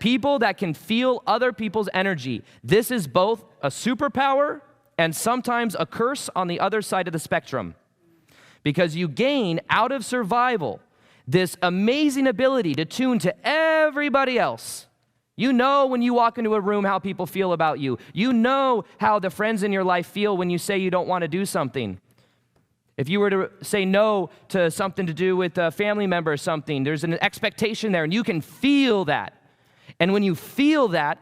People that can feel other people's energy. This is both a superpower and sometimes a curse on the other side of the spectrum. Because you gain out of survival this amazing ability to tune to everybody else. You know when you walk into a room how people feel about you. You know how the friends in your life feel when you say you don't want to do something. If you were to say no to something to do with a family member or something, there's an expectation there, and you can feel that. And when you feel that,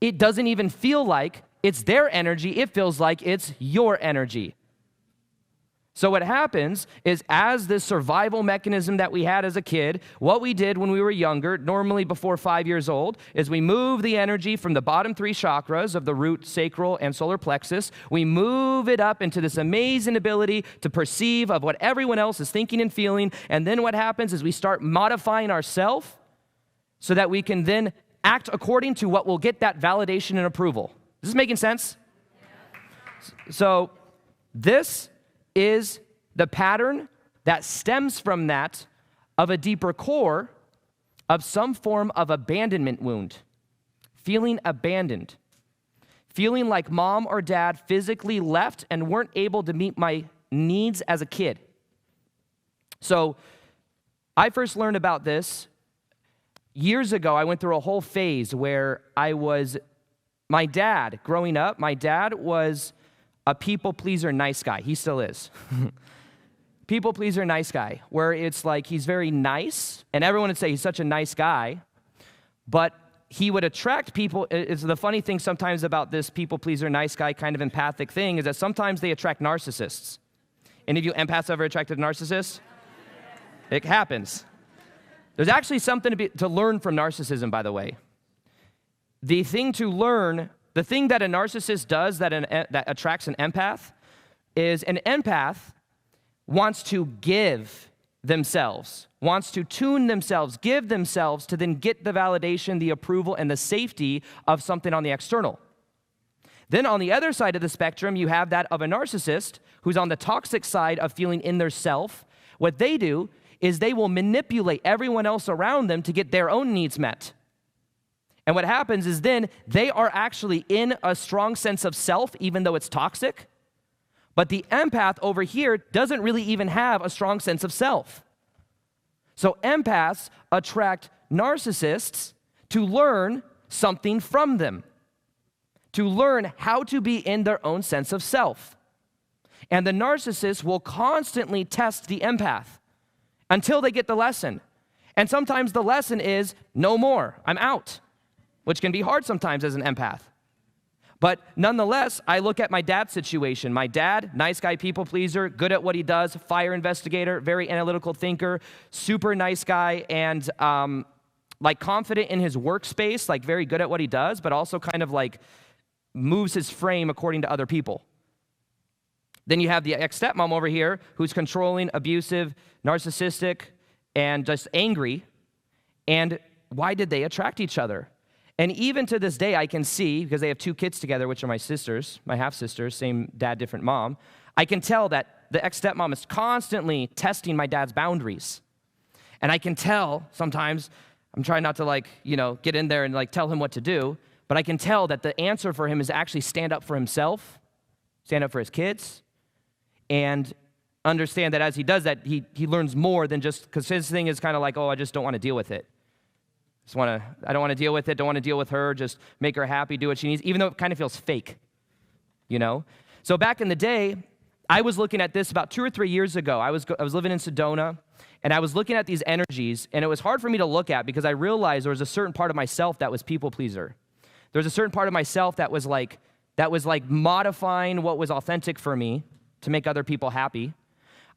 it doesn't even feel like it's their energy. It feels like it's your energy. So what happens is, as this survival mechanism that we had as a kid, what we did when we were younger, normally before 5 years old, is we move the energy from the bottom 3 chakras of the root, sacral, and solar plexus. We move it up into this amazing ability to perceive of what everyone else is thinking and feeling. And then what happens is we start modifying ourselves so that we can then act according to what will get that validation and approval. Is this making sense? So this is the pattern that stems from that of a deeper core of some form of abandonment wound. Feeling abandoned. Feeling like mom or dad physically left and weren't able to meet my needs as a kid. So I first learned about this years ago. I went through a whole phase where my dad, growing up, my dad was a people pleaser, nice guy. He still is. People pleaser, nice guy, where it's like he's very nice, and everyone would say he's such a nice guy, but he would attract people. It's the funny thing sometimes about this people pleaser, nice guy kind of empathic thing is that sometimes they attract narcissists. Any of you empaths ever attracted narcissists? It happens. There's actually something to learn from narcissism, by the way. The thing that a narcissist does that attracts an empath is an empath wants to give themselves, wants to tune themselves, give themselves to then get the validation, the approval, and the safety of something on the external. Then on the other side of the spectrum, you have that of a narcissist who's on the toxic side of feeling in their self. What they do is they will manipulate everyone else around them to get their own needs met. And what happens is then they are actually in a strong sense of self, even though it's toxic. But the empath over here doesn't really even have a strong sense of self. So empaths attract narcissists to learn something from them, to learn how to be in their own sense of self. And the narcissist will constantly test the empath until they get the lesson. And sometimes the lesson is, no more, I'm out. Which can be hard sometimes as an empath. But nonetheless, I look at my dad's situation. My dad, nice guy, people pleaser, good at what he does, fire investigator, very analytical thinker, super nice guy, and confident in his workspace, like very good at what he does, but also kind of like moves his frame according to other people. Then you have the ex-stepmom over here who's controlling, abusive, narcissistic, and just angry. And why did they attract each other? And even to this day, I can see, because they have 2 kids together, which are my sisters, my half-sisters, same dad, different mom, I can tell that the ex-stepmom is constantly testing my dad's boundaries. And I can tell sometimes, I'm trying not to get in there and tell him what to do, but I can tell that the answer for him is actually stand up for himself, stand up for his kids, and understand that as he does that, he learns more than just, because his thing is kind of like, oh, I just don't want to deal with it. I don't want to deal with it, don't want to deal with her, just make her happy, do what she needs, even though it kind of feels fake, So back in the day, I was looking at this about 2 or 3 years ago. I was living in Sedona, and I was looking at these energies, and it was hard for me to look at because I realized there was a certain part of myself that was people pleaser. There was a certain part of myself that was like modifying what was authentic for me to make other people happy.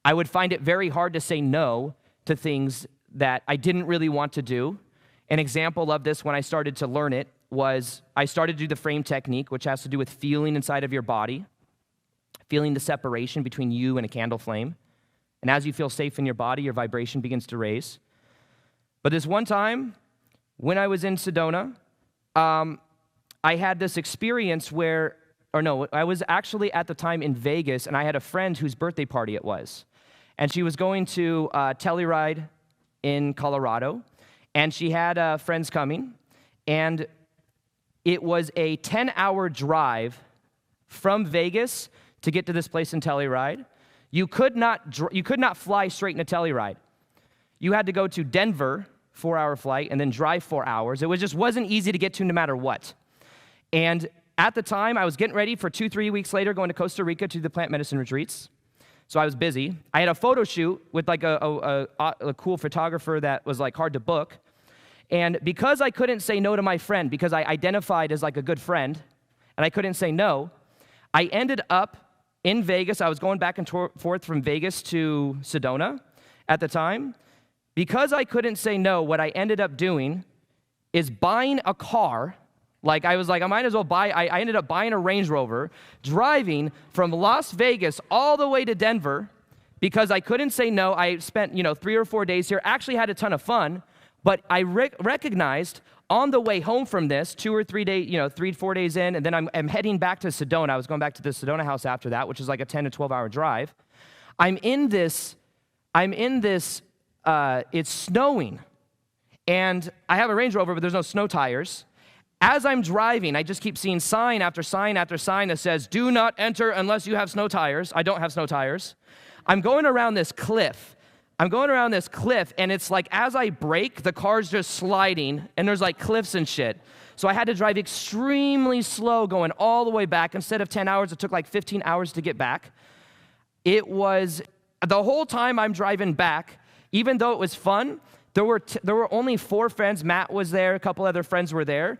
I would find it very hard to say no to things that I didn't really want to do. An example of this when I started to learn it was I started to do the frame technique, which has to do with feeling inside of your body, feeling the separation between you and a candle flame. And as you feel safe in your body, your vibration begins to raise. But this one time, when I was in Sedona, I had this experience I was actually at the time in Vegas, and I had a friend whose birthday party it was. And she was going to Telluride in Colorado. And she had friends coming, And it was a 10-hour drive from Vegas to get to this place in Telluride. You could not fly straight into Telluride. You had to go to Denver, 4-hour flight, and then drive 4 hours. It just wasn't easy to get to no matter what. And at the time, I was getting ready for 2-3 weeks later, going to Costa Rica to the plant medicine retreats. So I was busy. I had a photo shoot with like a cool photographer that was like hard to book. And because I couldn't say no to my friend, because I identified as like a good friend, and I couldn't say no, I ended up in Vegas. I was going back and forth from Vegas to Sedona at the time. Because I couldn't say no, what I ended up doing is buying a car. Like, I was like, I might as well buy, I ended up buying a Range Rover, driving from Las Vegas all the way to Denver because I couldn't say no. I spent, 3 or 4 days here, actually had a ton of fun, but I recognized on the way home from this, 2 or 3 days, 3-4 days in, and then I'm heading back to Sedona. I was going back to the Sedona house after that, which is like a 10 to 12-hour drive. I'm in this, it's snowing, and I have a Range Rover, but there's no snow tires. As I'm driving, I just keep seeing sign after sign after sign that says, do not enter unless you have snow tires. I don't have snow tires. I'm going around this cliff. And it's like as I brake, the car's just sliding, and there's like cliffs and shit. So I had to drive extremely slow going all the way back. Instead of 10 hours, it took like 15 hours to get back. It was, the whole time I'm driving back, even though it was fun, there were only 4 friends. Matt was there, a couple other friends were there.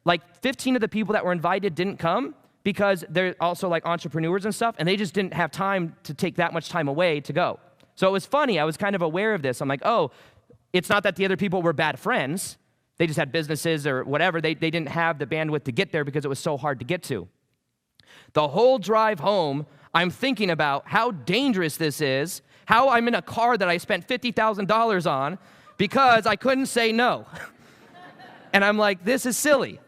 Like 15 of the people that were invited didn't come because they're also like entrepreneurs and stuff, and they just didn't have time to take that much time away to go. So it was funny. I was kind of aware of this. I'm like, oh, it's not that the other people were bad friends. They just had businesses or whatever. They didn't have the bandwidth to get there because it was so hard to get to. The whole drive home, I'm thinking about how dangerous this is, how I'm in a car that I spent $50,000 on because I couldn't say no. And I'm like, this is silly.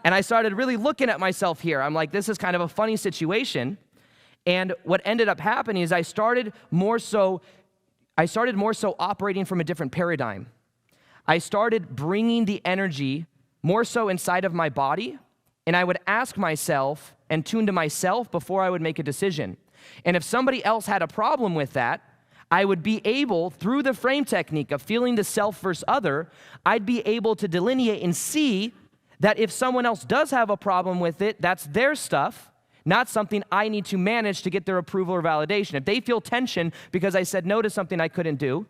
And I started really looking at myself here. I'm like, this is kind of a funny situation. And what ended up happening is I started more so operating from a different paradigm. I started bringing the energy more so inside of my body, and I would ask myself and tune to myself before I would make a decision. And if somebody else had a problem with that, I would be able, through the frame technique of feeling the self versus other, I'd be able to delineate and see that if someone else does have a problem with it, that's their stuff, not something I need to manage to get their approval or validation. If they feel tension because I said no to something I couldn't do,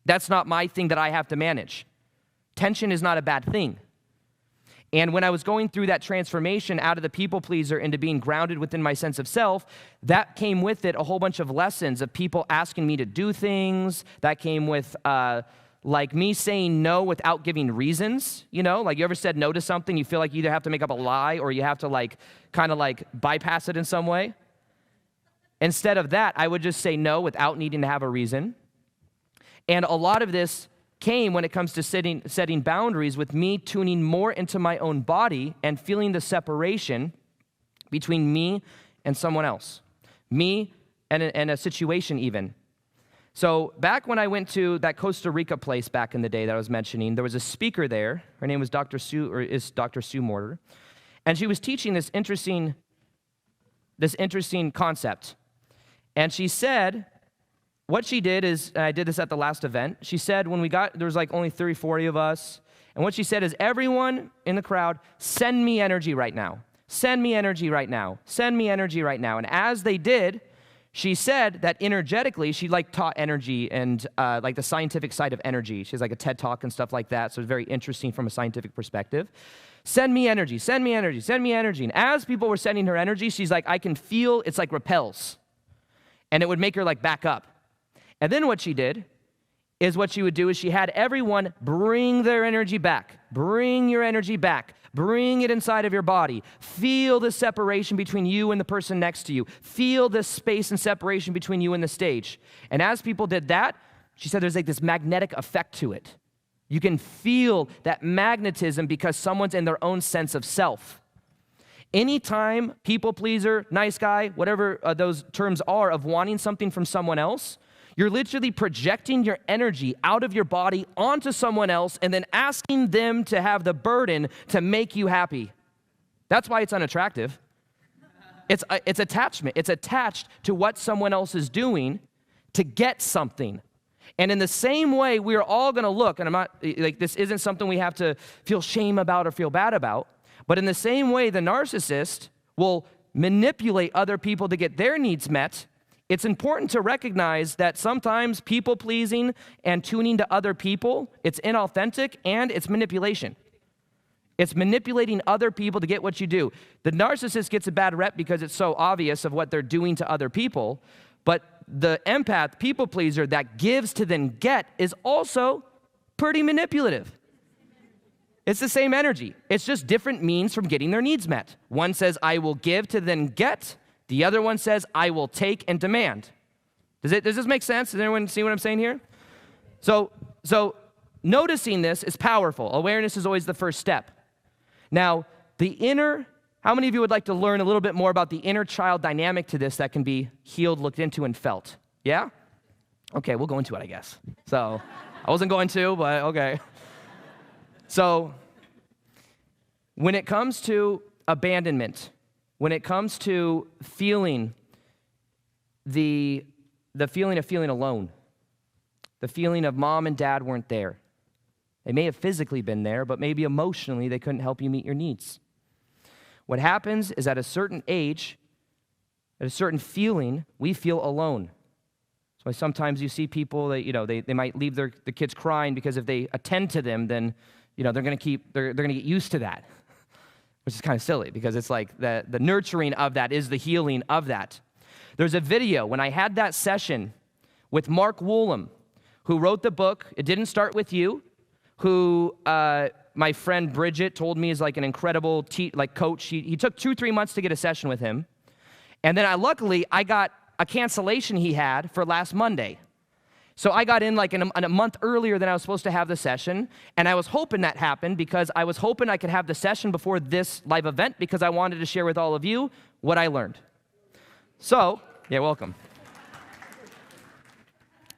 that's not my thing that I have to manage. Tension is not a bad thing. And when I was going through that transformation out of the people pleaser into being grounded within my sense of self, that came with it a whole bunch of lessons of people asking me to do things. That came with like me saying no without giving reasons, like you ever said no to something, you feel like you either have to make up a lie or you have to like kind of like bypass it in some way. Instead of that, I would just say no without needing to have a reason. And a lot of this came when it comes to setting boundaries with me tuning more into my own body and feeling the separation between me and someone else, me and a situation even. So back when I went to that Costa Rica place back in the day that I was mentioning, there was a speaker there. Her name was Dr. Sue Mortar, and she was teaching this interesting concept. And she said, what she did is, and I did this at the last event, she said there was like only 30, 40 of us, and what she said is, everyone in the crowd, send me energy right now. Send me energy right now. Send me energy right now. And as they did, she said that energetically, she like taught energy and like the scientific side of energy. She has like a TED Talk and stuff like that, so it's very interesting from a scientific perspective. Send me energy, send me energy, send me energy. And as people were sending her energy, she's like, I can feel it's like repels. And it would make her like back up. And then what she did is what she would do is she had everyone bring their energy back. Bring your energy back. Bring it inside of your body. Feel the separation between you and the person next to you. Feel the space and separation between you and the stage. And as people did that, she said there's like this magnetic effect to it. You can feel that magnetism because someone's in their own sense of self. Anytime people pleaser, nice guy, whatever those terms are of wanting something from someone else, You're literally projecting your energy out of your body onto someone else and then asking them to have the burden to make you happy. That's why it's unattractive. It's attachment. It's attached to what someone else is doing to get something. And in the same way, we're all going to look, and I'm not, like, this isn't something we have to feel shame about or feel bad about, but in the same way, the narcissist will manipulate other people to get their needs met. It's important to recognize that sometimes people-pleasing and tuning to other people, it's inauthentic and it's manipulation. It's manipulating other people to get what you do. The narcissist gets a bad rep because it's so obvious of what they're doing to other people, but the empath, people pleaser that gives to then get is also pretty manipulative. It's the same energy. It's just different means from getting their needs met. One says, I will give to then get. The other one says, I will take and demand. Does this make sense? Does anyone see what I'm saying here? So noticing this is powerful. Awareness is always the first step. Now, how many of you would like to learn a little bit more about the inner child dynamic to this that can be healed, looked into, and felt? Yeah? Okay, we'll go into it, I guess. So, I wasn't going to, but okay. So, when it comes to abandonment, when it comes to feeling the feeling of feeling alone, the feeling of mom and dad weren't there. They may have physically been there, but maybe emotionally they couldn't help you meet your needs. What happens is at a certain age, at a certain feeling, we feel alone. So sometimes you see people that, they might leave the kids crying because if they attend to them, then, they're going to get used to that, which is kind of silly because it's like the nurturing of that is the healing of that. There's a video when I had that session with Mark Woolham, who wrote the book, It Didn't Start With You, who my friend Bridget told me is like an incredible coach. He took 2-3 months to get a session with him. And then luckily, I got a cancellation he had for last Monday. So I got in like a month earlier than I was supposed to have the session. And I was hoping that happened because I was hoping I could have the session before this live event because I wanted to share with all of you what I learned. So, yeah, welcome.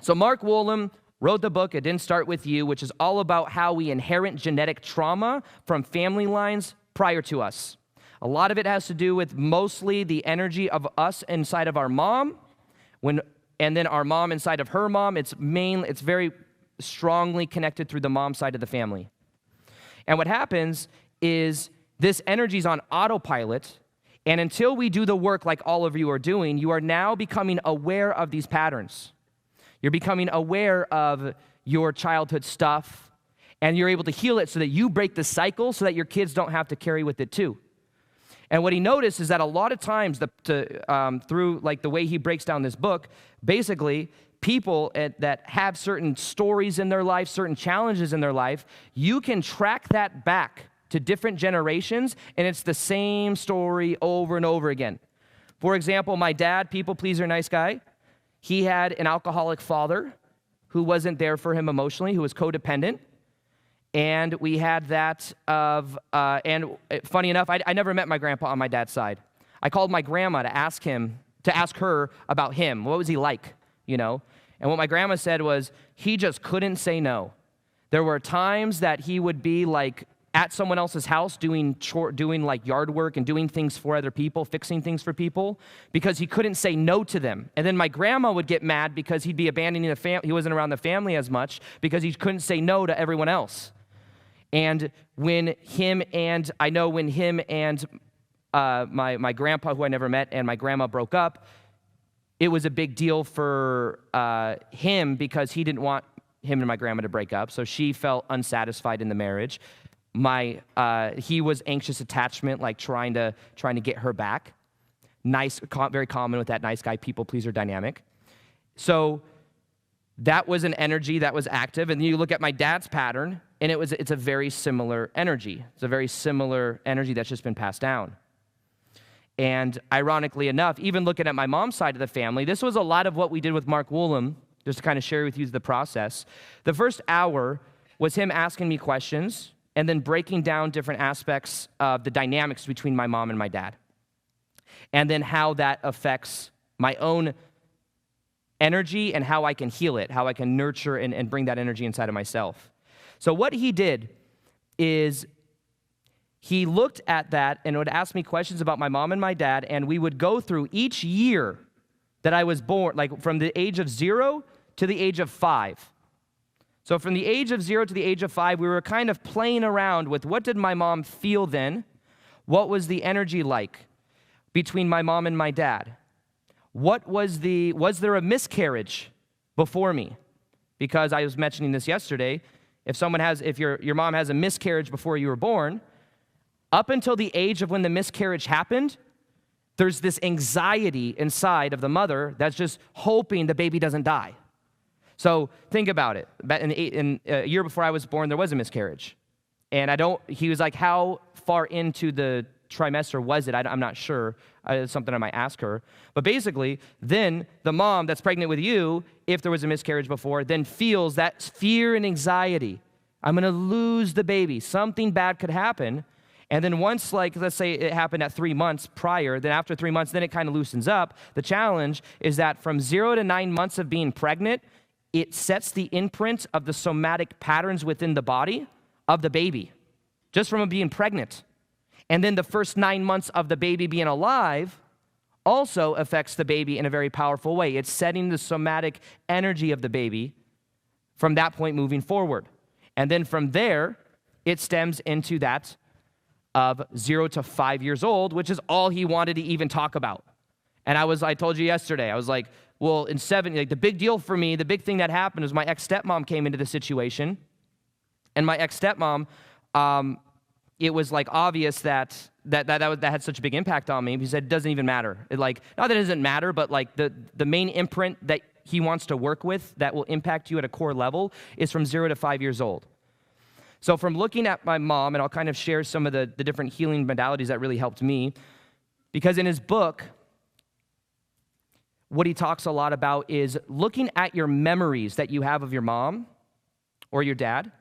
So Mark Woolham wrote the book, It Didn't Start With You, which is all about how we inherit genetic trauma from family lines prior to us. A lot of it has to do with mostly the energy of us inside of our mom, and then our mom inside of her mom. It's very strongly connected through the mom side of the family. And what happens is this energy is on autopilot, and until we do the work like all of you are doing, you are now becoming aware of these patterns. You're becoming aware of your childhood stuff, and you're able to heal it so that you break the cycle so that your kids don't have to carry with it too. And what he noticed is that a lot of times, through like the way he breaks down this book, basically people that have certain stories in their life, certain challenges in their life, you can track that back to different generations, and it's the same story over and over again. For example, my dad, people pleaser, nice guy, he had an alcoholic father who wasn't there for him emotionally, who was codependent. And we had that and funny enough, I never met my grandpa on my dad's side. I called my grandma to ask her about him. What was he like, And what my grandma said was, he just couldn't say no. There were times that he would be like at someone else's house doing like yard work and doing things for other people, fixing things for people, because he couldn't say no to them. And then my grandma would get mad because he'd be abandoning the family. He wasn't around the family as much because he couldn't say no to everyone else. And when him and my grandpa, who I never met, and my grandma broke up, it was a big deal for him because he didn't want him and my grandma to break up. So she felt unsatisfied in the marriage. He was anxious attachment, like trying to get her back. Nice, very common with that nice guy, people pleaser dynamic. So that was an energy that was active. And then you look at my dad's pattern, and it's a very similar energy. It's a very similar energy that's just been passed down. And ironically enough, even looking at my mom's side of the family, this was a lot of what we did with Mark Woolham, just to kind of share with you the process. The first hour was him asking me questions and then breaking down different aspects of the dynamics between my mom and my dad. And then how that affects my own energy and how I can heal it, how I can nurture and bring that energy inside of myself. So what he did is he looked at that and would ask me questions about my mom and my dad, and we would go through each year that I was born, like from the age of 0 to the age of 5. So from the age of 0 to the age of 5, we were kind of playing around with what did my mom feel then? What was the energy like between my mom and my dad? Was there a miscarriage before me? Because I was mentioning this yesterday, if your mom has a miscarriage before you were born, up until the age of when the miscarriage happened, there's this anxiety inside of the mother that's just hoping the baby doesn't die. So think about it. In a year before I was born, there was a miscarriage. And he was like, how far into the trimester was it? I'm not sure. It's something I might ask her. But basically, then the mom that's pregnant with you, if there was a miscarriage before, then feels that fear and anxiety. I'm going to lose the baby. Something bad could happen. And then once, like, let's say it happened at 3 months prior, then after 3 months, then it kind of loosens up. The challenge is that from 0 to 9 months of being pregnant, it sets the imprint of the somatic patterns within the body of the baby, just from being pregnant. And then the first 9 months of the baby being alive also affects the baby in a very powerful way. It's setting the somatic energy of the baby from that point moving forward. And then from there, it stems into that of 0 to 5 years old, which is all he wanted to even talk about. And I told you yesterday, I was like, well, in 7, like the big deal for me, the big thing that happened was my ex-stepmom came into the situation. And my ex-stepmom, it was like obvious that had such a big impact on me. He said, it doesn't even matter. Not that it doesn't matter, but like the main imprint that he wants to work with that will impact you at a core level is from 0 to 5 years old. So from looking at my mom, and I'll kind of share some of the different healing modalities that really helped me, because in his book, what he talks a lot about is looking at your memories that you have of your mom or your dad.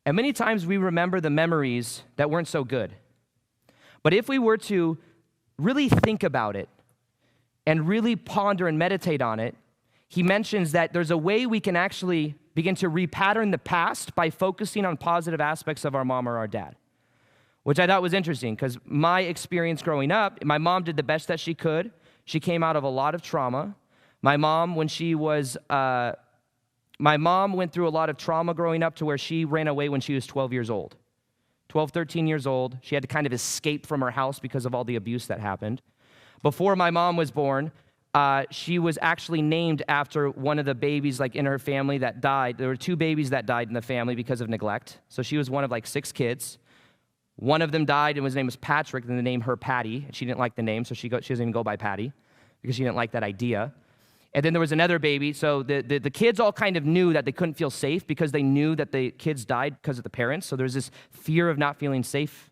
And many times we remember the memories that weren't so good. But if we were to really think about it and really ponder and meditate on it, he mentions that there's a way we can actually begin to repattern the past by focusing on positive aspects of our mom or our dad, which I thought was interesting because my experience growing up, my mom did the best that she could. She came out of a lot of trauma. My mom, went through a lot of trauma growing up to where she ran away when she was 12 years old. 12, 13 years old. She had to kind of escape from her house because of all the abuse that happened. Before my mom was born, she was actually named after one of the babies like in her family that died. There were 2 babies that died in the family because of neglect. So she was one of like 6 kids. One of them died and his name was Patrick, and they named her Patty. And she didn't like the name, so she doesn't even go by Patty because she didn't like that idea. And then there was another baby. So the kids all kind of knew that they couldn't feel safe because they knew that the kids died because of the parents. So there's this fear of not feeling safe.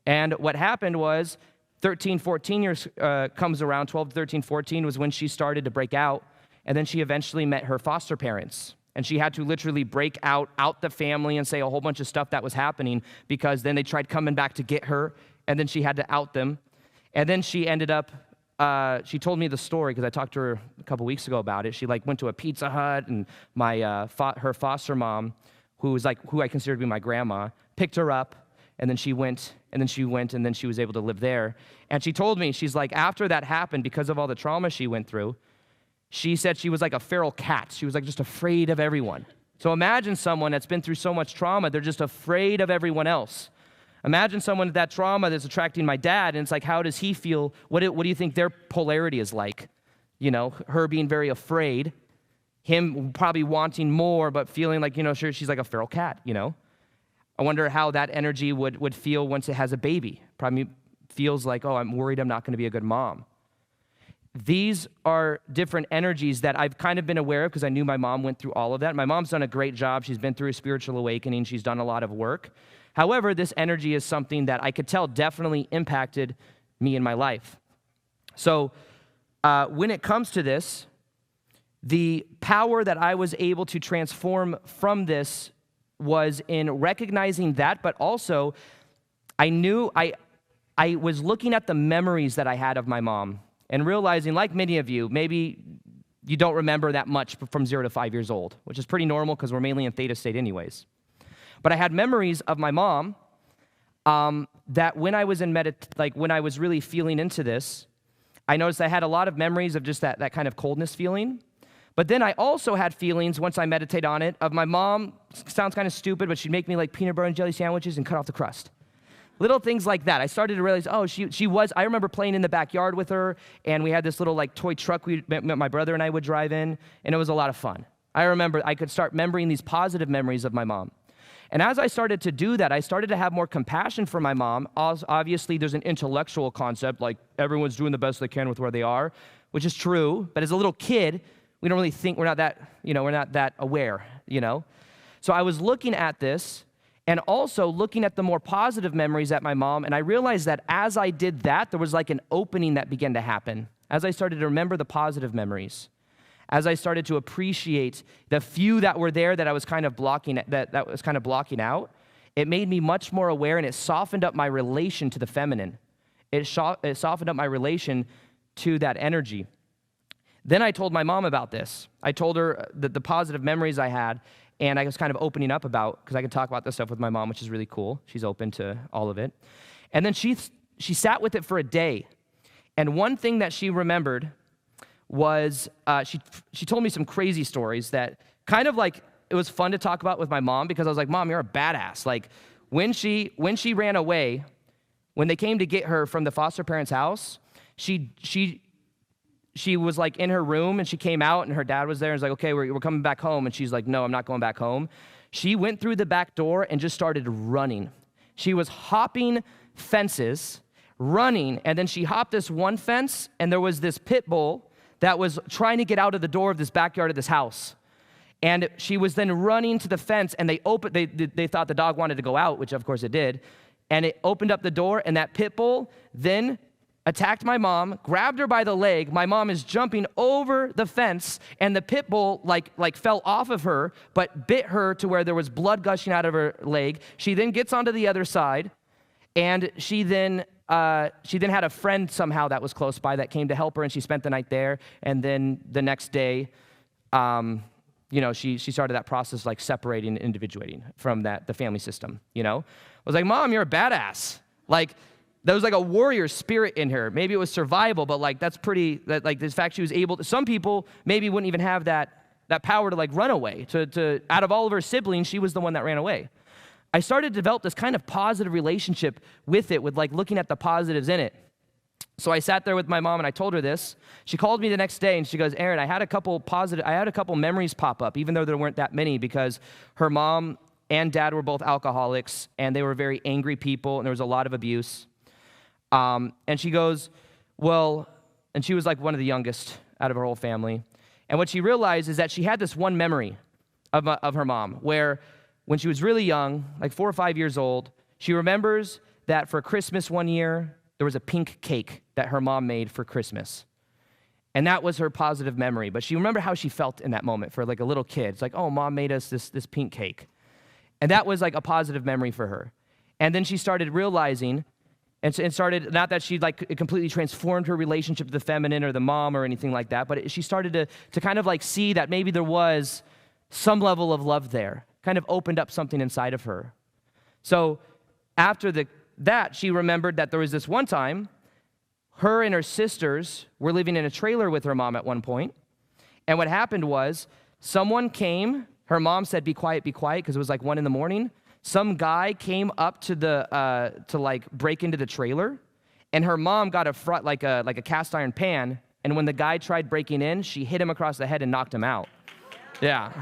And what happened was 13, 14 years comes around, 12, 13, 14 was when she started to break out. And then she eventually met her foster parents. And she had to literally break out the family and say a whole bunch of stuff that was happening because then they tried coming back to get her. And then she had to out them. And then she ended up, she told me the story because I talked to her a couple weeks ago about it. She went to a Pizza Hut, and her foster mom, who I consider to be my grandma, picked her up. And then she went, and then she was able to live there. And she told me, she's like, after that happened, because of all the trauma she went through, she said she was like a feral cat. She was like just afraid of everyone. So imagine someone that's been through so much trauma, they're just afraid of everyone else. Imagine someone with that trauma that's attracting my dad, and it's like, how does he feel? What do you think their polarity is like? Her being very afraid, him probably wanting more, but feeling like, sure, she's like a feral cat, I wonder how that energy would feel once it has a baby. Probably feels like, oh, I'm worried I'm not going to be a good mom. These are different energies that I've kind of been aware of because I knew my mom went through all of that. My mom's done a great job. She's been through a spiritual awakening. She's done a lot of work. However, this energy is something that I could tell definitely impacted me in my life. So when it comes to this, the power that I was able to transform from this was in recognizing that, but also I knew I was looking at the memories that I had of my mom and realizing, like many of you, maybe you don't remember that much from 0 to 5 years old, which is pretty normal because we're mainly in theta state anyways. But I had memories of my mom that when I was when I was really feeling into this, I noticed I had a lot of memories of just that kind of coldness feeling. But then I also had feelings, once I meditate on it, of my mom, sounds kind of stupid, but she'd make me like peanut butter and jelly sandwiches and cut off the crust. Little things like that. I started to realize, oh, I remember playing in the backyard with her, and we had this little like toy truck my brother and I would drive in, and it was a lot of fun. I remember I could start remembering these positive memories of my mom. And as I started to do that, I started to have more compassion for my mom. Obviously, there's an intellectual concept, like everyone's doing the best they can with where they are, which is true. But as a little kid, we don't really think, we're not that aware, So I was looking at this and also looking at the more positive memories at my mom, and I realized that as I did that, there was like an opening that began to happen. As I started to remember the positive memories, as I started to appreciate the few that were there that I was kind of blocking, that was kind of blocking out, it made me much more aware, and it softened up my relation to the feminine. It softened up my relation to that energy. Then I told my mom about this. I told her the positive memories I had, and I was kind of opening up about, because I can talk about this stuff with my mom, which is really cool. She's open to all of it. And then she sat with it for a day. And one thing that she remembered was she told me some crazy stories that kind of like, it was fun to talk about with my mom, because I was like, Mom, you're a badass. Like when she ran away, when they came to get her from the foster parents' house, she was like in her room, and she came out, and her dad was there and was like, okay, we're coming back home. And she's like, no, I'm not going back home. She went through the back door and just started running. She was hopping fences, running, and then she hopped this one fence, and there was this pit bull that was trying to get out of the door of this backyard of this house. And she was then running to the fence, and they thought the dog wanted to go out, which of course it did. And it opened up the door, and that pit bull then attacked my mom, grabbed her by the leg. My mom is jumping over the fence, and the pit bull like fell off of her, but bit her to where there was blood gushing out of her leg. She then gets onto the other side, and she then had a friend somehow that was close by that came to help her, and she spent the night there. And then the next day, she started that process, like separating and individuating from the family system. I was like, Mom, you're a badass. Like, there was like a warrior spirit in her. Maybe it was survival, but like that's pretty. Like the fact she was able to. Some people maybe wouldn't even have that power to like run away. To out of all of her siblings, she was the one that ran away. I started to develop this kind of positive relationship with it, with like looking at the positives in it. So I sat there with my mom and I told her this. She called me the next day and she goes, Aaron, I had a couple memories pop up, even though there weren't that many, because her mom and dad were both alcoholics, and they were very angry people, and there was a lot of abuse. And she goes, well, and she was like one of the youngest out of her whole family. And what she realized is that she had this one memory of her mom, where when she was really young, like 4 or 5 years old, she remembers that for Christmas one year, there was a pink cake that her mom made for Christmas. And that was her positive memory. But she remembered how she felt in that moment for like a little kid. It's like, oh, Mom made us this pink cake. And that was like a positive memory for her. And then she started realizing, and started, not that she like it completely transformed her relationship to the feminine or the mom or anything like that, but she started to kind of like see that maybe there was some level of love there, kind of opened up something inside of her. So after that, she remembered that there was this one time, her and her sisters were living in a trailer with her mom at one point, and what happened was someone came, her mom said, be quiet, because it was like 1 a.m. Some guy came up to like break into the trailer, and her mom got like a cast iron pan, and when the guy tried breaking in, she hit him across the head and knocked him out. Yeah.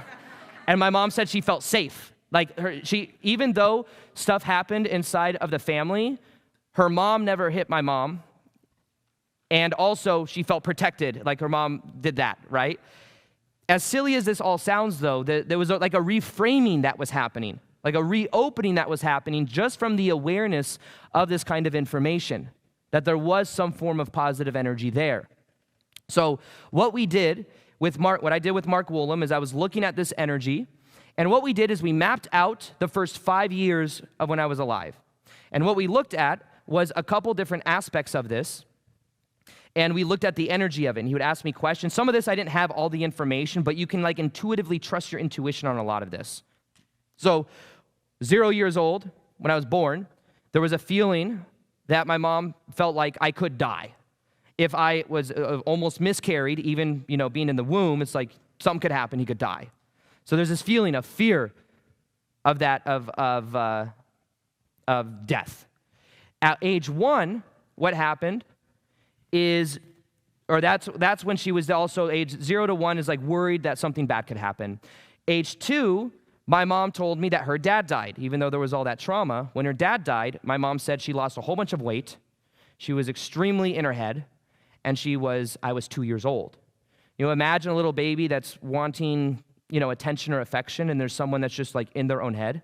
And my mom said she felt safe. Like even though stuff happened inside of the family, her mom never hit my mom, and also she felt protected, like her mom did that, right? As silly as this all sounds, though, there was like a reframing that was happening. Like a reopening that was happening just from the awareness of this kind of information, that there was some form of positive energy there. So what I did with Mark Woolham is I was looking at this energy, and what we did is we mapped out the first 5 years of when I was alive. And what we looked at was a couple different aspects of this. And we looked at the energy of it, and he would ask me questions. Some of this I didn't have all the information, but you can like intuitively trust your intuition on a lot of this. So 0 years old, when I was born, there was a feeling that my mom felt like I could die. If I was almost miscarried, even being in the womb, it's like something could happen, he could die. So there's this feeling of fear of that, of death. At age 1, what happened is, or that's when she was also age 0 to 1 is like worried that something bad could happen. Age 2, my mom told me that her dad died, even though there was all that trauma. When her dad died, my mom said she lost a whole bunch of weight. She was extremely in her head, and I was 2 years old. Imagine a little baby that's wanting, attention or affection, and there's someone that's just like in their own head.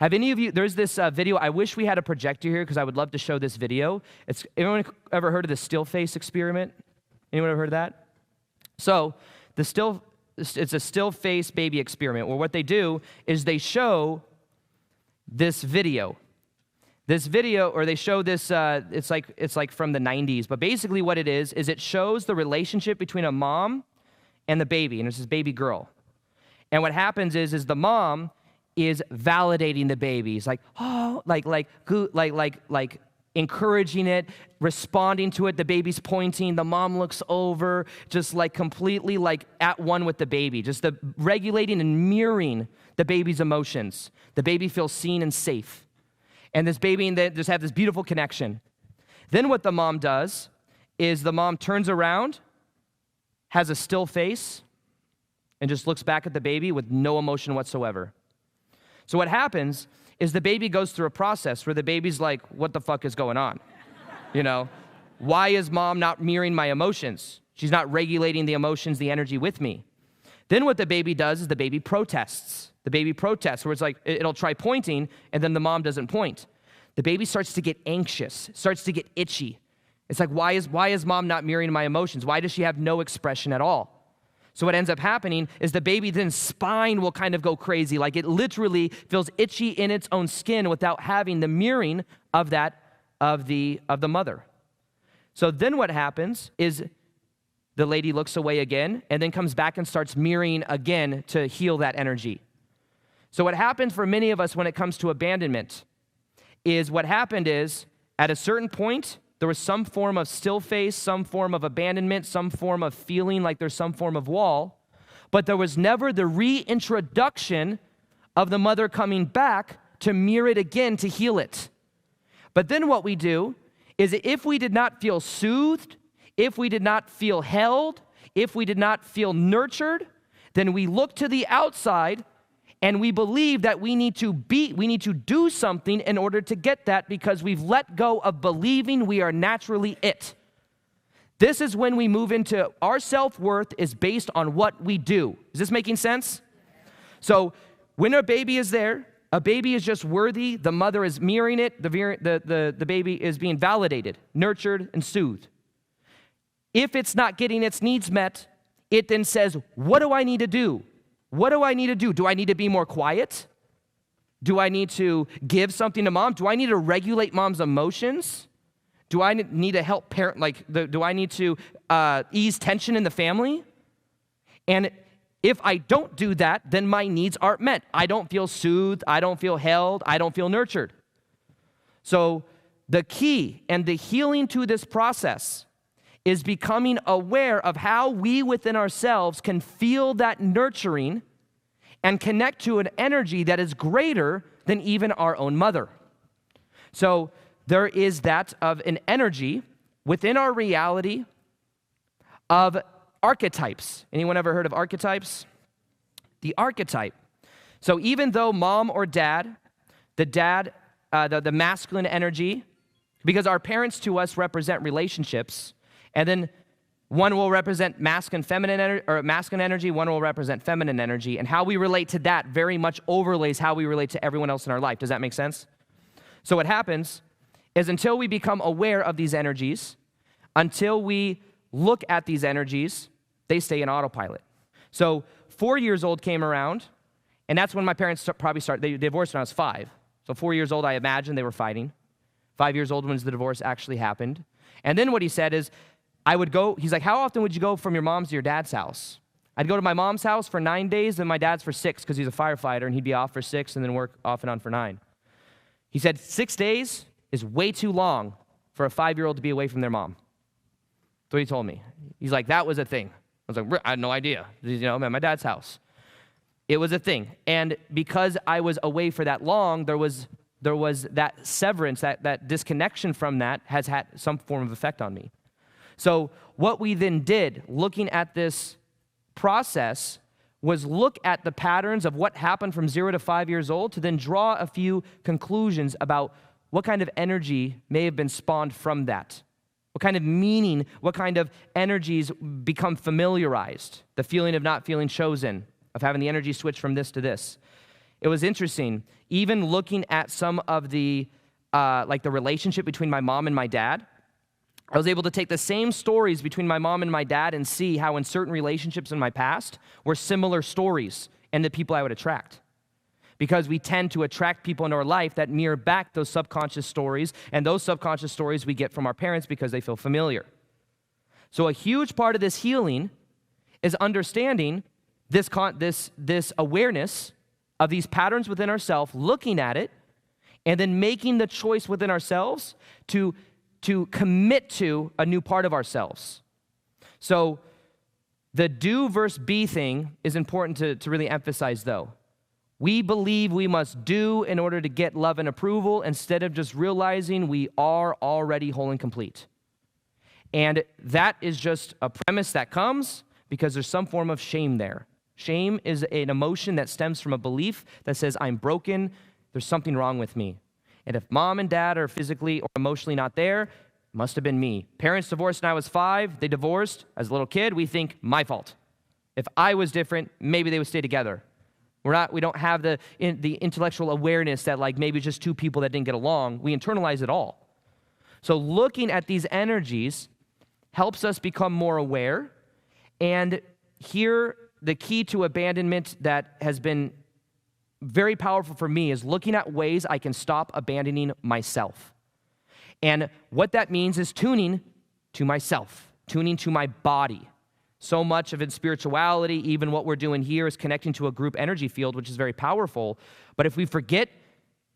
Have any of you, there's this video, I wish we had a projector here because I would love to show this video. Anyone ever heard of the still face experiment? Anyone ever heard of that? So it's a still face baby experiment where what they do is they show this video. Or they show this, it's like from the 90s, but basically what it is it shows the relationship between a mom and the baby, and it's this baby girl. And what happens is the mom is validating the baby. It's like, oh, like encouraging it, responding to it. The baby's pointing. The mom looks over, just like completely like at one with the baby, just regulating and mirroring the baby's emotions. The baby feels seen and safe. And this baby and they just have this beautiful connection. Then what the mom does is the mom turns around, has a still face, and just looks back at the baby with no emotion whatsoever. So what happens is the baby goes through a process where the baby's like, what the fuck is going on? Why is mom not mirroring my emotions? She's not regulating the emotions, the energy with me. Then what the baby does is the baby protests. The baby protests, where it's like, it'll try pointing, and then the mom doesn't point. The baby starts to get anxious, starts to get itchy. It's like, why is mom not mirroring my emotions? Why does she have no expression at all? So what ends up happening is the baby then spine will kind of go crazy, like it literally feels itchy in its own skin without having the mirroring of the mother. So then what happens is the lady looks away again and then comes back and starts mirroring again to heal that energy. So what happens for many of us when it comes to abandonment is what happened is at a certain point, there was some form of still face, some form of abandonment, some form of feeling like there's some form of wall, but there was never the reintroduction of the mother coming back to mirror it again to heal it. But then what we do is if we did not feel soothed, if we did not feel held, if we did not feel nurtured, then we look to the outside and we believe that we need to do something in order to get that because we've let go of believing we are naturally it. This is when we move into our self-worth is based on what we do. Is this making sense? So when a baby is there, a baby is just worthy, the mother is mirroring it, the baby is being validated, nurtured, and soothed. If it's not getting its needs met, it then says, what do I need to do? What do I need to do? Do I need to be more quiet? Do I need to give something to mom? Do I need to regulate mom's emotions? Do I need to help parent, do I need to ease tension in the family? And if I don't do that, then my needs aren't met. I don't feel soothed, I don't feel held, I don't feel nurtured. So the key and the healing to this process is becoming aware of how we within ourselves can feel that nurturing and connect to an energy that is greater than even our own mother. So there is that of an energy within our reality of archetypes. Anyone ever heard of archetypes? The archetype. So even though mom or dad, the masculine energy, because our parents to us represent relationships, and then one will represent masculine energy, one will represent feminine energy, and how we relate to that very much overlays how we relate to everyone else in our life. Does that make sense? So what happens is until we become aware of these energies, until we look at these energies, they stay in autopilot. So 4 years old came around, and that's when my parents they divorced when I was 5. So 4 years old, I imagine they were fighting. 5 years old when the divorce actually happened. And then what he said is, I would go, he's like, how often would you go from your mom's to your dad's house? I'd go to my mom's house for 9 days, and my dad's for 6 because he's a firefighter, and he'd be off for 6 and then work off and on for 9. He said 6 days is way too long for a 5-year-old to be away from their mom. That's what he told me. He's like, that was a thing. I was like, I had no idea. I'm at my dad's house. It was a thing. And because I was away for that long, there was that severance, that disconnection from that has had some form of effect on me. So what we then did, looking at this process, was look at the patterns of what happened from 0 to 5 years old to then draw a few conclusions about what kind of energy may have been spawned from that. What kind of meaning, what kind of energies become familiarized. The feeling of not feeling chosen, of having the energy switch from this to this. It was interesting, even looking at some of the, like the relationship between my mom and my dad, I was able to take the same stories between my mom and my dad and see how in certain relationships in my past were similar stories and the people I would attract. Because we tend to attract people into our life that mirror back those subconscious stories, and those subconscious stories we get from our parents because they feel familiar. So a huge part of this healing is understanding this awareness of these patterns within ourselves, looking at it, and then making the choice within ourselves to commit to a new part of ourselves. So the do versus be thing is important to really emphasize, though. We believe we must do in order to get love and approval instead of just realizing we are already whole and complete. And that is just a premise that comes because there's some form of shame there. Shame is an emotion that stems from a belief that says, I'm broken, there's something wrong with me. And if mom and dad are physically or emotionally not there, it must have been me. Parents divorced when I was 5, they divorced. As a little kid, we think, my fault. If I was different, maybe they would stay together. We don't have the intellectual awareness that like maybe just 2 people that didn't get along. We internalize it all. So looking at these energies helps us become more aware. And here, the key to abandonment that has been very powerful for me is looking at ways I can stop abandoning myself. And what that means is tuning to myself, tuning to my body. So much of it, spirituality, even what we're doing here, is connecting to a group energy field, which is very powerful. But if we forget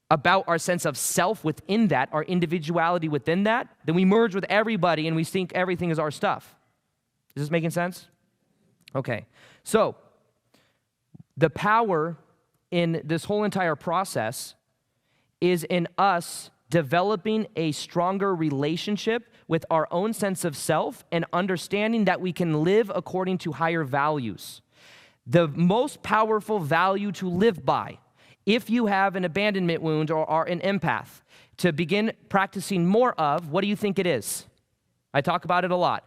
about our sense of self within that, our individuality within that, then we merge with everybody and we think everything is our stuff. Is this making sense? Okay. So the power in this whole entire process is in us developing a stronger relationship with our own sense of self and understanding that we can live according to higher values. The most powerful value to live by, if you have an abandonment wound or are an empath, to begin practicing more of, what do you think it is? I talk about it a lot.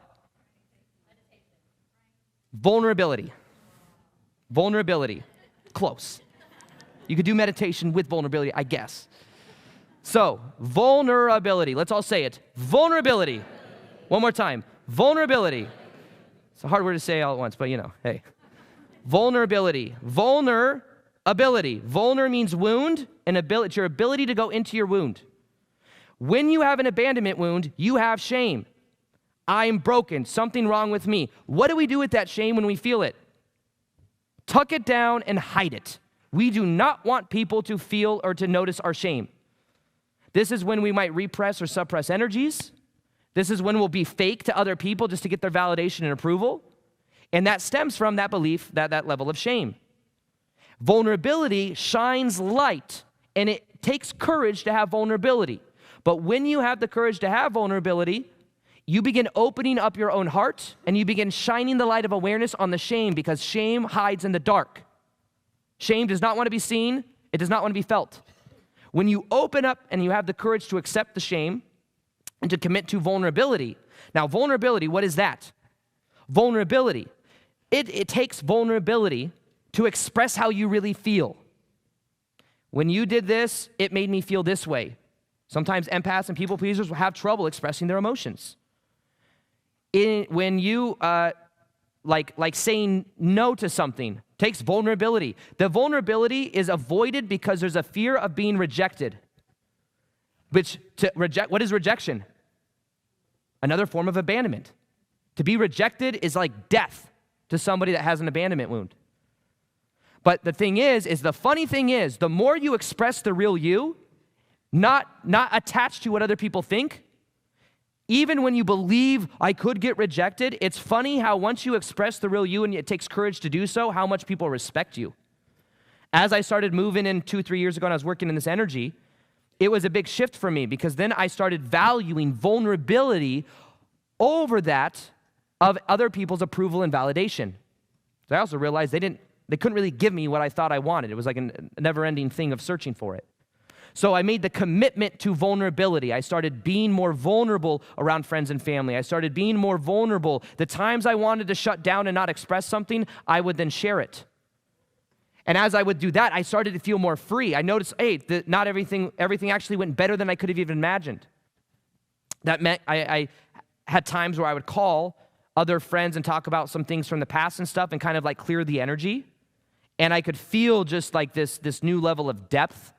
Vulnerability. Vulnerability. Close. You could do meditation with vulnerability, I guess. So, vulnerability. Let's all say it. Vulnerability. One more time. Vulnerability. It's a hard word to say all at once, but hey. Vulnerability. Vulnerability. Vulner means wound, and ability. It's your ability to go into your wound. When you have an abandonment wound, you have shame. I'm broken. Something wrong with me. What do we do with that shame when we feel it? Tuck it down and hide it. We do not want people to feel or to notice our shame. This is when we might repress or suppress energies. This is when we'll be fake to other people just to get their validation and approval. And that stems from that belief, that level of shame. Vulnerability shines light, and it takes courage to have vulnerability. But when you have the courage to have vulnerability, you begin opening up your own heart, and you begin shining the light of awareness on the shame, because shame hides in the dark. Shame does not want to be seen. It does not want to be felt. When you open up and you have the courage to accept the shame and to commit to vulnerability. Now, vulnerability, what is that? Vulnerability. It takes vulnerability to express how you really feel. When you did this, it made me feel this way. Sometimes empaths and people pleasers will have trouble expressing their emotions. When you, like saying no to something, takes vulnerability. The vulnerability is avoided because there's a fear of being rejected. What is rejection? Another form of abandonment. To be rejected is like death to somebody that has an abandonment wound. But the thing is the funny thing is, the more you express the real you, not attached to what other people think, even when you believe I could get rejected, it's funny how once you express the real you, and it takes courage to do so, how much people respect you. As I started moving in 2-3 years ago and I was working in this energy, it was a big shift for me because then I started valuing vulnerability over that of other people's approval and validation. So I also realized they couldn't really give me what I thought I wanted. It was like a never-ending thing of searching for it. So I made the commitment to vulnerability. I started being more vulnerable around friends and family. I started being more vulnerable. The times I wanted to shut down and not express something, I would then share it. And as I would do that, I started to feel more free. I noticed, not everything actually went better than I could have even imagined. That meant I had times where I would call other friends and talk about some things from the past and stuff and kind of like clear the energy. And I could feel just like this new level of depth.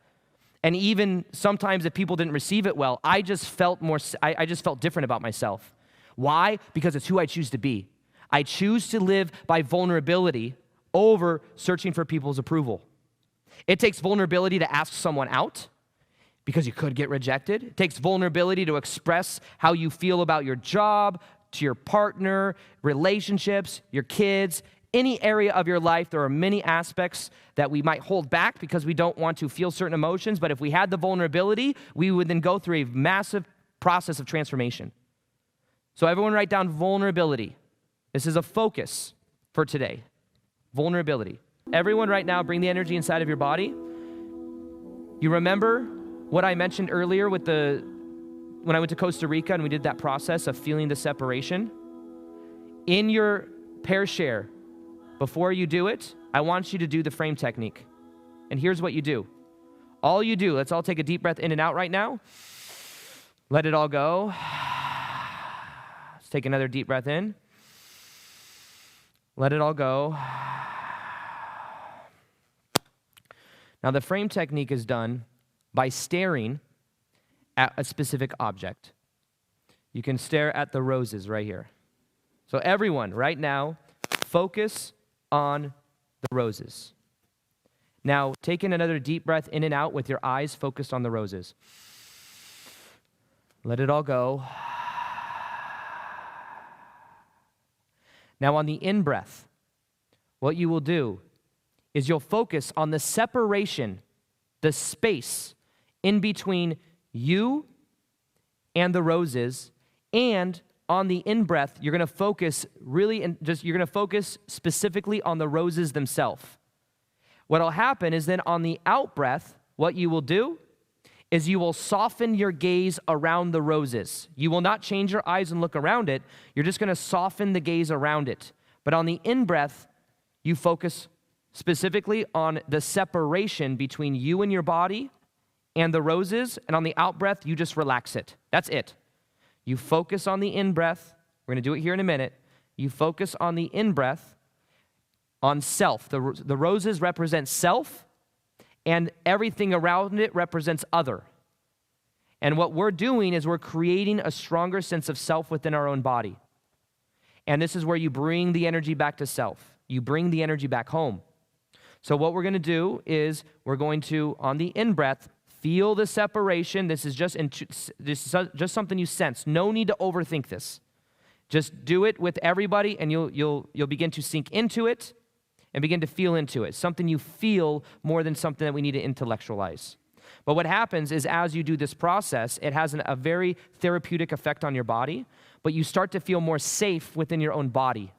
And even sometimes if people didn't receive it well, I just felt different about myself. Why? Because it's who I choose to be. I choose to live by vulnerability over searching for people's approval. It takes vulnerability to ask someone out because you could get rejected. It takes vulnerability to express how you feel about your job, to your partner, relationships, your kids. Any area of your life, there are many aspects that we might hold back because we don't want to feel certain emotions, but if we had the vulnerability, we would then go through a massive process of transformation. So everyone write down vulnerability. This is a focus for today. Vulnerability. Everyone right now, bring the energy inside of your body. You remember what I mentioned earlier when I went to Costa Rica and we did that process of feeling the separation? In your pair share, before you do it, I want you to do the frame technique. And here's what you do. All you do, let's all take a deep breath in and out right now. Let it all go. Let's take another deep breath in. Let it all go. Now, the frame technique is done by staring at a specific object. You can stare at the roses right here. So everyone, right now, focus on the roses. Now, taking another deep breath in and out with your eyes focused on the roses. Let it all go. Now, on the in-breath, what you will do is you'll focus on the separation, the space in between you and the roses, and on the in-breath, you're going to focus specifically on the roses themselves. What'll happen is then on the out-breath, what you will do is you will soften your gaze around the roses. You will not change your eyes and look around it. You're just going to soften the gaze around it. But on the in-breath, you focus specifically on the separation between you and your body and the roses, and on the out-breath, you just relax it. That's it. You focus on the in-breath. We're going to do it here in a minute. You focus on the in-breath, on self. The roses represent self, and everything around it represents other. And what we're doing is we're creating a stronger sense of self within our own body. And this is where you bring the energy back to self. You bring the energy back home. So what we're going to do is we're going to, on the in-breath, feel the separation. This is just something you sense. No need to overthink this. Just do it with everybody, and you'll begin to sink into it and begin to feel into it. Something you feel more than something that we need to intellectualize. But what happens is as you do this process, it has a very therapeutic effect on your body, but you start to feel more safe within your own body,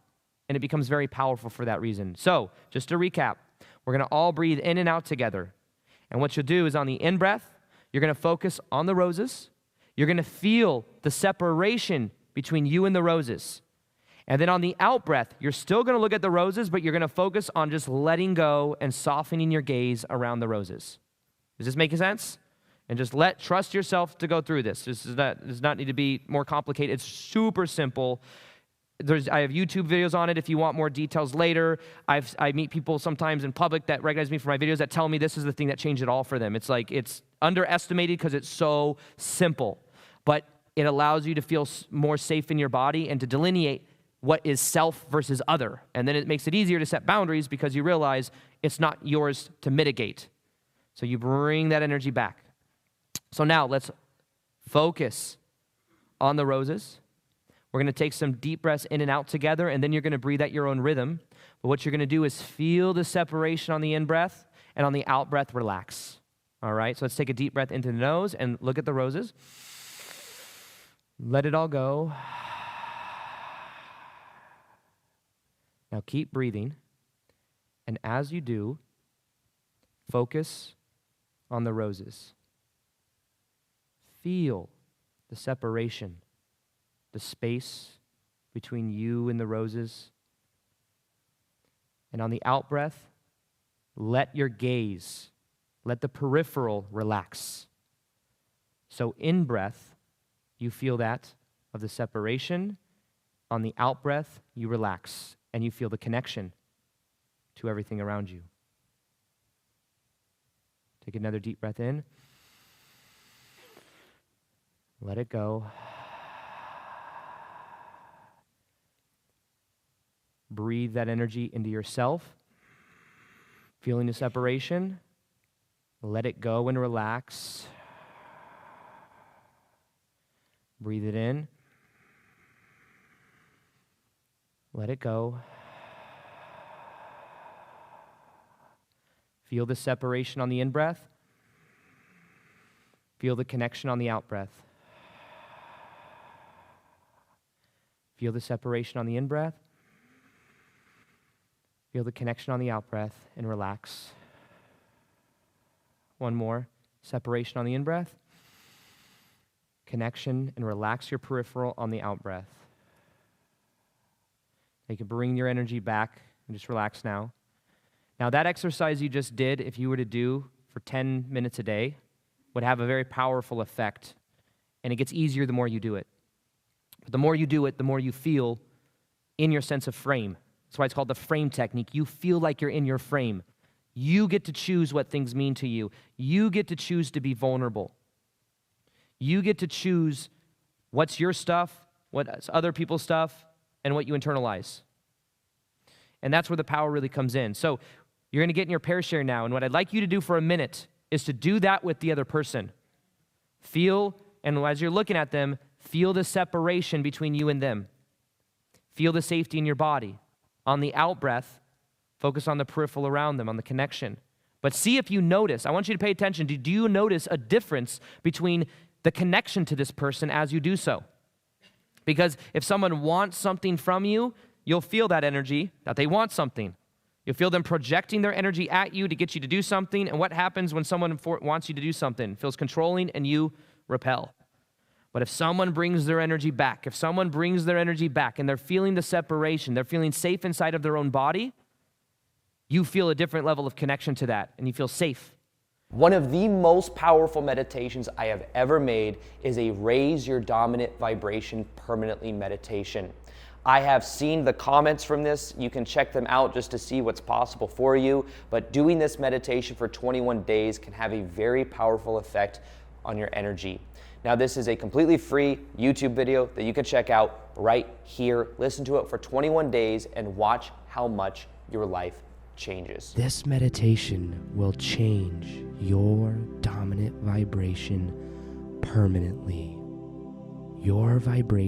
and it becomes very powerful for that reason. So, just to recap, we're going to all breathe in and out together. And what you'll do is on the in-breath, you're going to focus on the roses. You're going to feel the separation between you and the roses. And then on the out-breath, you're still going to look at the roses, but you're going to focus on just letting go and softening your gaze around the roses. Does this make sense? And just trust yourself to go through this. This does not need to be more complicated. It's super simple. I have YouTube videos on it if you want more details later. I meet people sometimes in public that recognize me for my videos that tell me this is the thing that changed it all for them. It's like it's underestimated because it's so simple, but it allows you to feel more safe in your body and to delineate what is self versus other. And then it makes it easier to set boundaries because you realize it's not yours to mitigate. So you bring that energy back. So now let's focus on the roses. We're going to take some deep breaths in and out together, and then you're going to breathe at your own rhythm. But what you're going to do is feel the separation on the in-breath, and on the out-breath, relax. All right? So let's take a deep breath into the nose and look at the roses. Let it all go. Now keep breathing, and as you do, focus on the roses. Feel the separation, the space between you and the roses. And on the out-breath, let your gaze, let the peripheral relax. So in-breath, you feel that of the separation. On the out-breath, you relax, and you feel the connection to everything around you. Take another deep breath in. Let it go. Breathe that energy into yourself. Feeling the separation. Let it go and relax. Breathe it in. Let it go. Feel the separation on the in-breath. Feel the connection on the out-breath. Feel the separation on the in-breath. Feel the connection on the out-breath and relax. One more. Separation on the in-breath. Connection and relax your peripheral on the out-breath. You can bring your energy back and just relax now. Now that exercise you just did, if you were to do for 10 minutes a day, would have a very powerful effect. And it gets easier the more you do it. But the more you do it, the more you feel in your sense of frame. That's why it's called the frame technique. You feel like you're in your frame. You get to choose what things mean to you. You get to choose to be vulnerable. You get to choose what's your stuff, what's other people's stuff, and what you internalize. And that's where the power really comes in. So you're going to get in your pair share now, and what I'd like you to do for a minute is to do that with the other person. Feel, and as you're looking at them, feel the separation between you and them. Feel the safety in your body. On the out-breath, focus on the peripheral around them, on the connection. But see if you notice. I want you to pay attention. Do you notice a difference between the connection to this person as you do so? Because if someone wants something from you, you'll feel that energy, that they want something. You'll feel them projecting their energy at you to get you to do something. And what happens when someone wants you to do something? It feels controlling and you repel. But if someone brings their energy back, and they're feeling the separation, they're feeling safe inside of their own body, you feel a different level of connection to that, and you feel safe. One of the most powerful meditations I have ever made is a Raise Your Dominant Vibration Permanently meditation. I have seen the comments from this. You can check them out just to see what's possible for you. But doing this meditation for 21 days can have a very powerful effect on your energy. Now, this is a completely free YouTube video that you can check out right here. Listen to it for 21 days and watch how much your life changes. This meditation will change your dominant vibration permanently. Your vibration